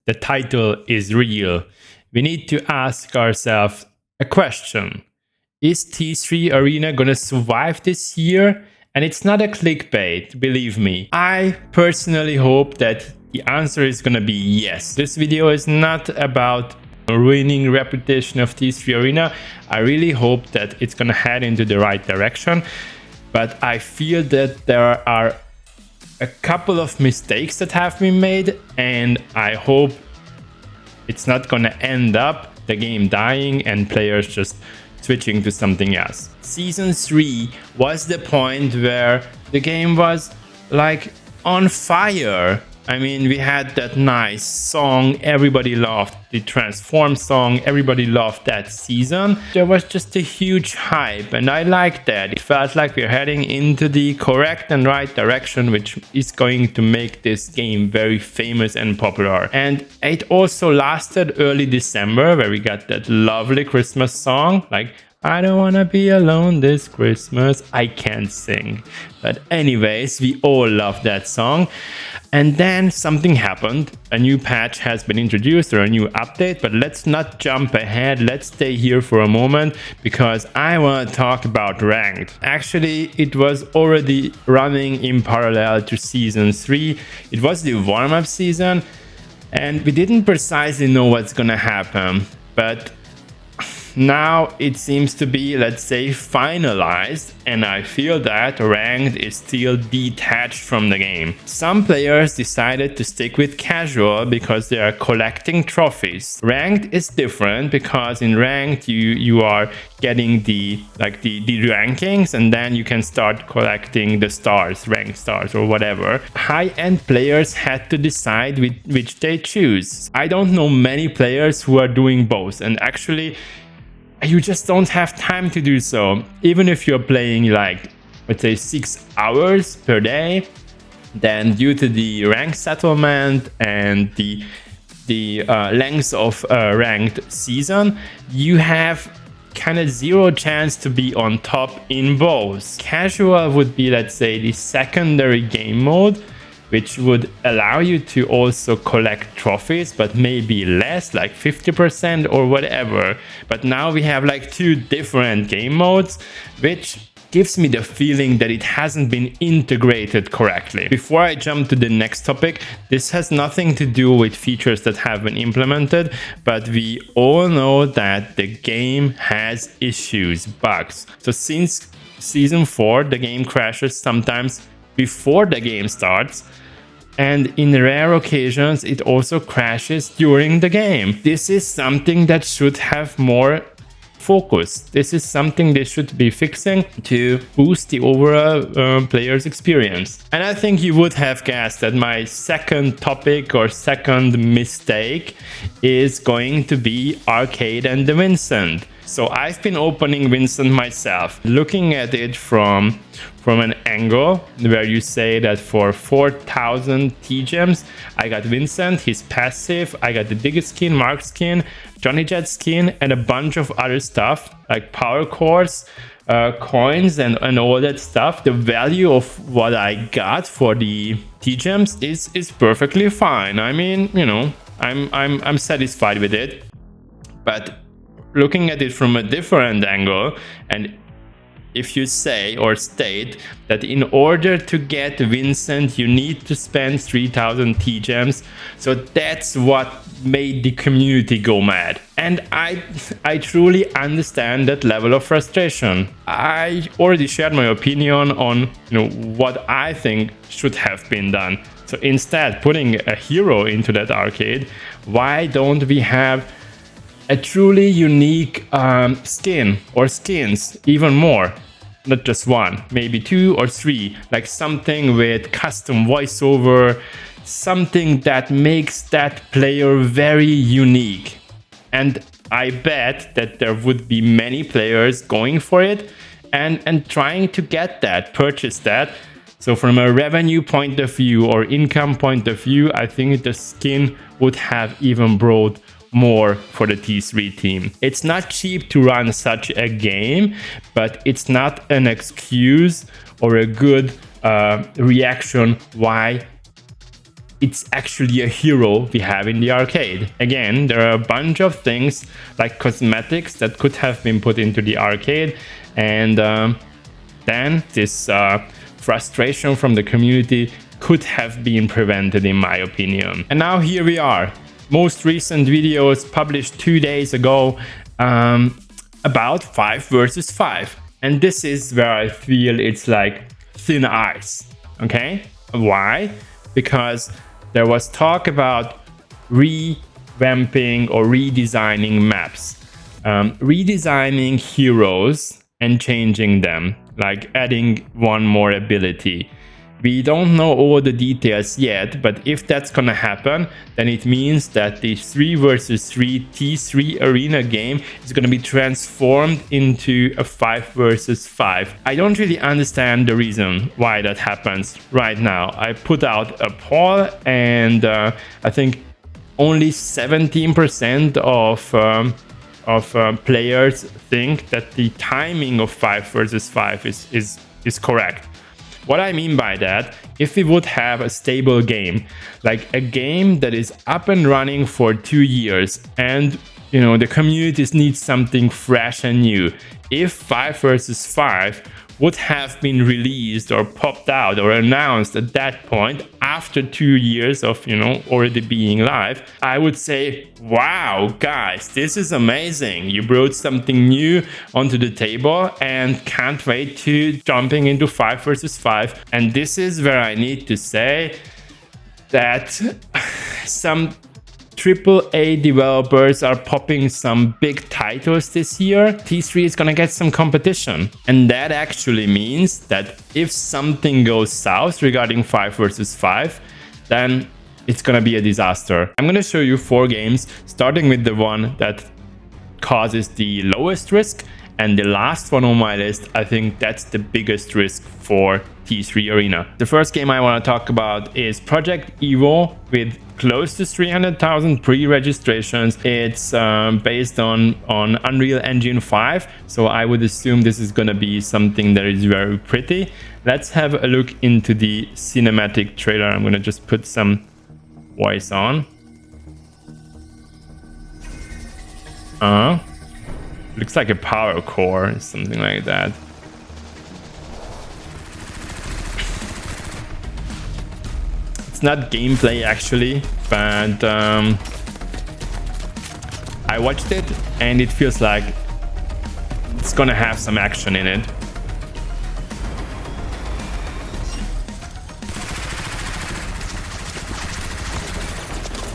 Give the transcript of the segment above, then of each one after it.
the title is real, we need to ask ourselves a question. Is T3 Arena gonna survive this year? And it's not a clickbait, believe me. I personally hope that the answer is gonna be yes. This video is not about ruining reputation of T3 Arena. I really hope that it's gonna head into the right direction. But I feel that there are a couple of mistakes that have been made, and I hope it's not gonna end up the game dying and players just switching to something else. Season 3 was the point where the game was like on fire. I mean, we had that nice song everybody loved, the Transform song, everybody loved that season. There was just a huge hype, and I liked that. It felt like we're heading into the correct and right direction, which is going to make this game very famous and popular. And it also lasted early December, where we got that lovely Christmas song, like I don't wanna be alone this Christmas. I can't sing. But anyways, we all love that song. And then something happened. A new patch has been introduced, or a new update, but let's not jump ahead. Let's stay here for a moment because I want to talk about ranked. Actually, it was already running in parallel to season 3. It was the warm-up season and we didn't precisely know what's gonna happen. But now it seems to be, let's say, finalized, and I feel that ranked is still detached from the game. Some players decided to stick with casual because they are collecting trophies. Ranked is different because in ranked you are getting the rankings, and then you can start collecting the stars, ranked stars or whatever. High-end players had to decide which they choose. I don't know many players who are doing both, and actually you just don't have time to do so. Even if you're playing like, let's say, 6 hours per day, then due to the rank settlement and the length of a ranked season, you have kind of zero chance to be on top in both. Casual would be, let's say, the secondary game mode, which would allow you to also collect trophies, but maybe less, like 50% or whatever. But now we have like 2 different game modes, which gives me the feeling that it hasn't been integrated correctly. Before I jump to the next topic, this has nothing to do with features that have been implemented, but we all know that the game has issues, bugs. So since season 4, the game crashes sometimes before the game starts, and in rare occasions it also crashes during the game. This is something that should have more focus. This is something they should be fixing to boost the overall player's experience. And I think you would have guessed that my second topic or second mistake is going to be Arcade and Vincent. So I've been opening Vincent myself, looking at it from an angle where you say that for 4,000 T-gems, I got Vincent, his passive, I got the Digger skin, Mark skin, Johnny Jet skin, and a bunch of other stuff like power cores, coins, and all that stuff. The value of what I got for the T-gems is perfectly fine. I mean, you know, I'm satisfied with it. But looking at it from a different angle, and if you say or state that in order to get Vincent you need to spend 3,000 T-gems, so that's what made the community go mad. And I truly understand that level of frustration. I already shared my opinion on, you know, what I think should have been done. So instead putting a hero into that arcade, why don't we have a truly unique skin or skins, even more, not just one, maybe 2 or 3, like something with custom voiceover, something that makes that player very unique. And I bet that there would be many players going for it and trying to get that, purchase that. So from a revenue point of view or income point of view, I think the skin would have even brought more for the T3 team. It's not cheap to run such a game, but it's not an excuse or a good reaction why it's actually a hero we have in the arcade. Again, there are a bunch of things like cosmetics that could have been put into the arcade, and then this frustration from the community could have been prevented, in my opinion. And now here we are. Most recent videos published 2 days ago about 5 versus 5. And this is where I feel it's like thin ice. Okay? Why? Because there was talk about revamping or redesigning maps, redesigning heroes and changing them, like adding one more ability. We don't know all the details yet, but if that's gonna happen, then it means that the 3 versus 3 T3 arena game is gonna be transformed into a 5 versus 5. I don't really understand the reason why that happens right now. I put out a poll, and I think only 17% of players think that the timing of 5 versus 5 is correct. What I mean by that, if we would have a stable game, like a game that is up and running for 2 years, and you know the communities need something fresh and new. If 5 versus 5 would have been released or popped out or announced at that point after 2 years of, you know, already being live, I would say, wow, guys, this is amazing. You brought something new onto the table and can't wait to jumping into 5 versus 5. And this is where I need to say that some AAA developers are popping some big titles this year. T3 is gonna get some competition, and that actually means that if something goes south regarding 5 versus 5, then it's gonna be a disaster. I'm gonna show you 4 games, starting with the one that causes the lowest risk, and the last one on my list, I think that's the biggest risk for T3 Arena. The first game I want to talk about is Project Evo, with close to 300,000 pre-registrations. It's based on Unreal Engine 5, so I would assume this is gonna be something that is very pretty. Let's have a look into the cinematic trailer. I'm gonna just put some voice on. Looks like a power core, something like that. It's not gameplay actually, but I watched it and it feels like it's gonna have some action in it.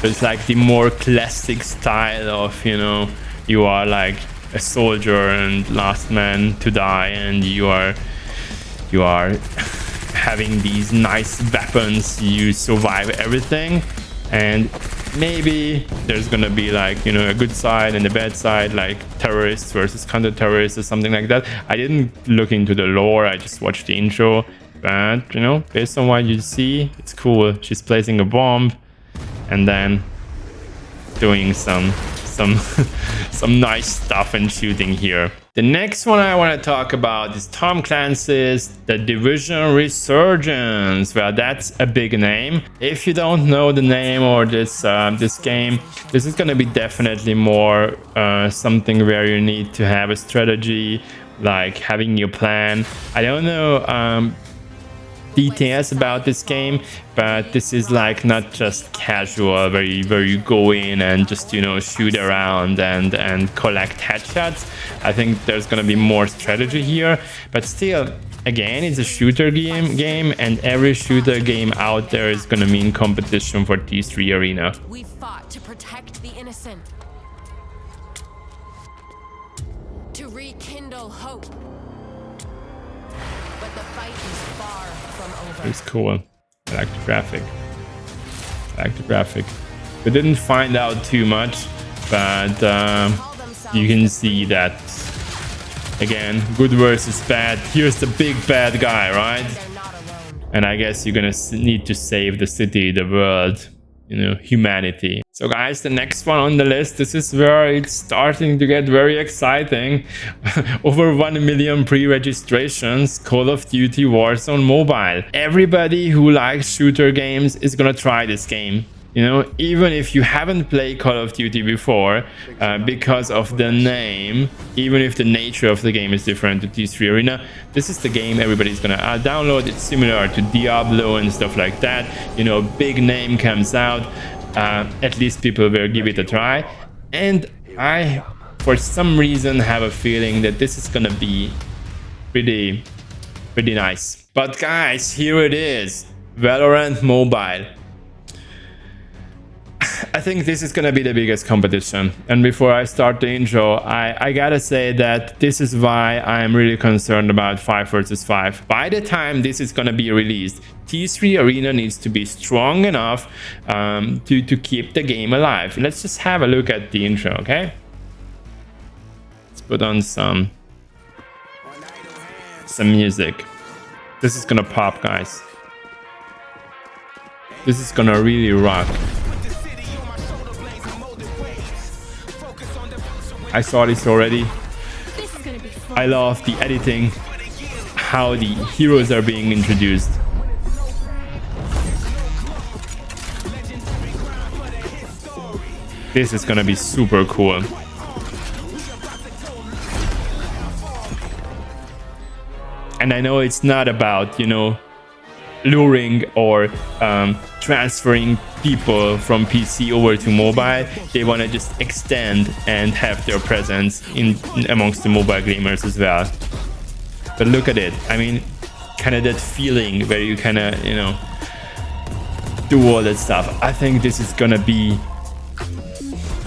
It's like the more classic style of, you know, you are like a soldier and last man to die, and you are having these nice weapons, you survive everything, and maybe there's gonna be like, you know, a good side and a bad side, like terrorists versus counter-terrorists or something like that. I didn't look into the lore, I just watched the intro, but you know, based on what you see, it's cool. She's placing a bomb and then doing some nice stuff and shooting here. The next one I want to talk about is Tom Clancy's The Division Resurgence. Well, that's a big name. If you don't know the name or this game, this is going to be definitely more something where you need to have a strategy, like having your plan. I don't know details about this game, but this is like not just casual where you go in and just, you know, shoot around and collect headshots. I think there's gonna be more strategy here, but still, again, it's a shooter game, and every shooter game out there is gonna mean competition for T3 Arena. We fought to protect the innocent, to rekindle hope. But the fight is far from over. It's cool. I like the graphic. We didn't find out too much, but you can see that, again, good versus bad. Here's the big bad guy, right? And I guess you're gonna need to save the city, the world, humanity. So guys, the next one on the list, this is where it's starting to get very exciting. Over 1 million pre-registrations, Call of Duty Warzone Mobile. Everybody who likes shooter games is gonna try this game. Even if you haven't played Call of Duty before, because of the name, even if the nature of the game is different to T3 Arena, this is the game everybody's gonna download. It's similar to Diablo and stuff like that. Big name comes out, at least people will give it a try. And I, for some reason, have a feeling that this is gonna be pretty nice. But guys, here it is, Valorant Mobile. I think this is gonna be the biggest competition. And before I start the intro, I gotta say that this is why I'm really concerned about 5 versus 5. By the time this is gonna be released, T3 Arena needs to be strong enough to keep the game alive. Let's just have a look at the intro, okay? Let's put on some music. This is gonna pop, guys. This is gonna really rock. I saw this already. I love the editing, how the heroes are being introduced. This is gonna be super cool. And I know it's not about, luring or transferring people from PC over to mobile. They want to just extend and have their presence amongst the mobile gamers as well. But look at it. I mean, kind of that feeling where you kind of, do all that stuff. I think this is gonna be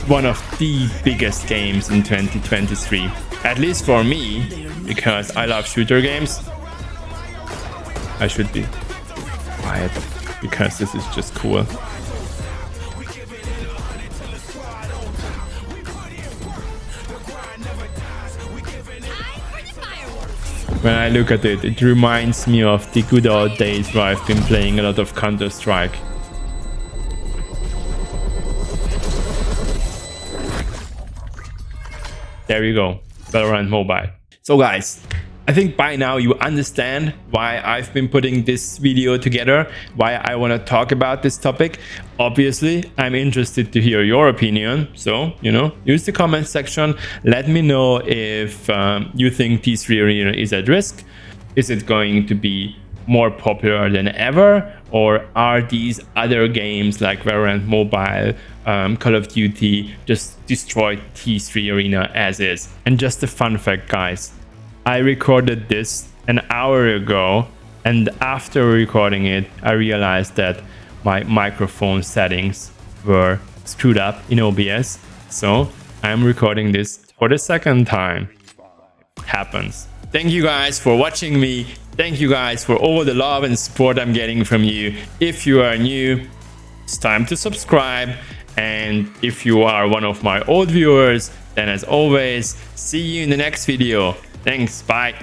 one of the biggest games in 2023. At least for me, because I love shooter games. I should be quiet because this is just cool. When I look at it, it reminds me of the good old days where I've been playing a lot of Counter-Strike. There you go, Valorant Mobile. So guys, I think by now you understand why I've been putting this video together, why I want to talk about this topic. Obviously, I'm interested to hear your opinion. So, use the comment section. Let me know if you think T3 Arena is at risk. Is it going to be more popular than ever? Or are these other games like Valorant Mobile, Call of Duty just destroyed T3 Arena as is? And just a fun fact, guys. I recorded this an hour ago, and after recording it, I realized that my microphone settings were screwed up in OBS. So I'm recording this for the second time. Happens. Thank you guys for watching me. Thank you guys for all the love and support I'm getting from you. If you are new, it's time to subscribe. And if you are one of my old viewers, then as always, see you in the next video. Thanks, bye.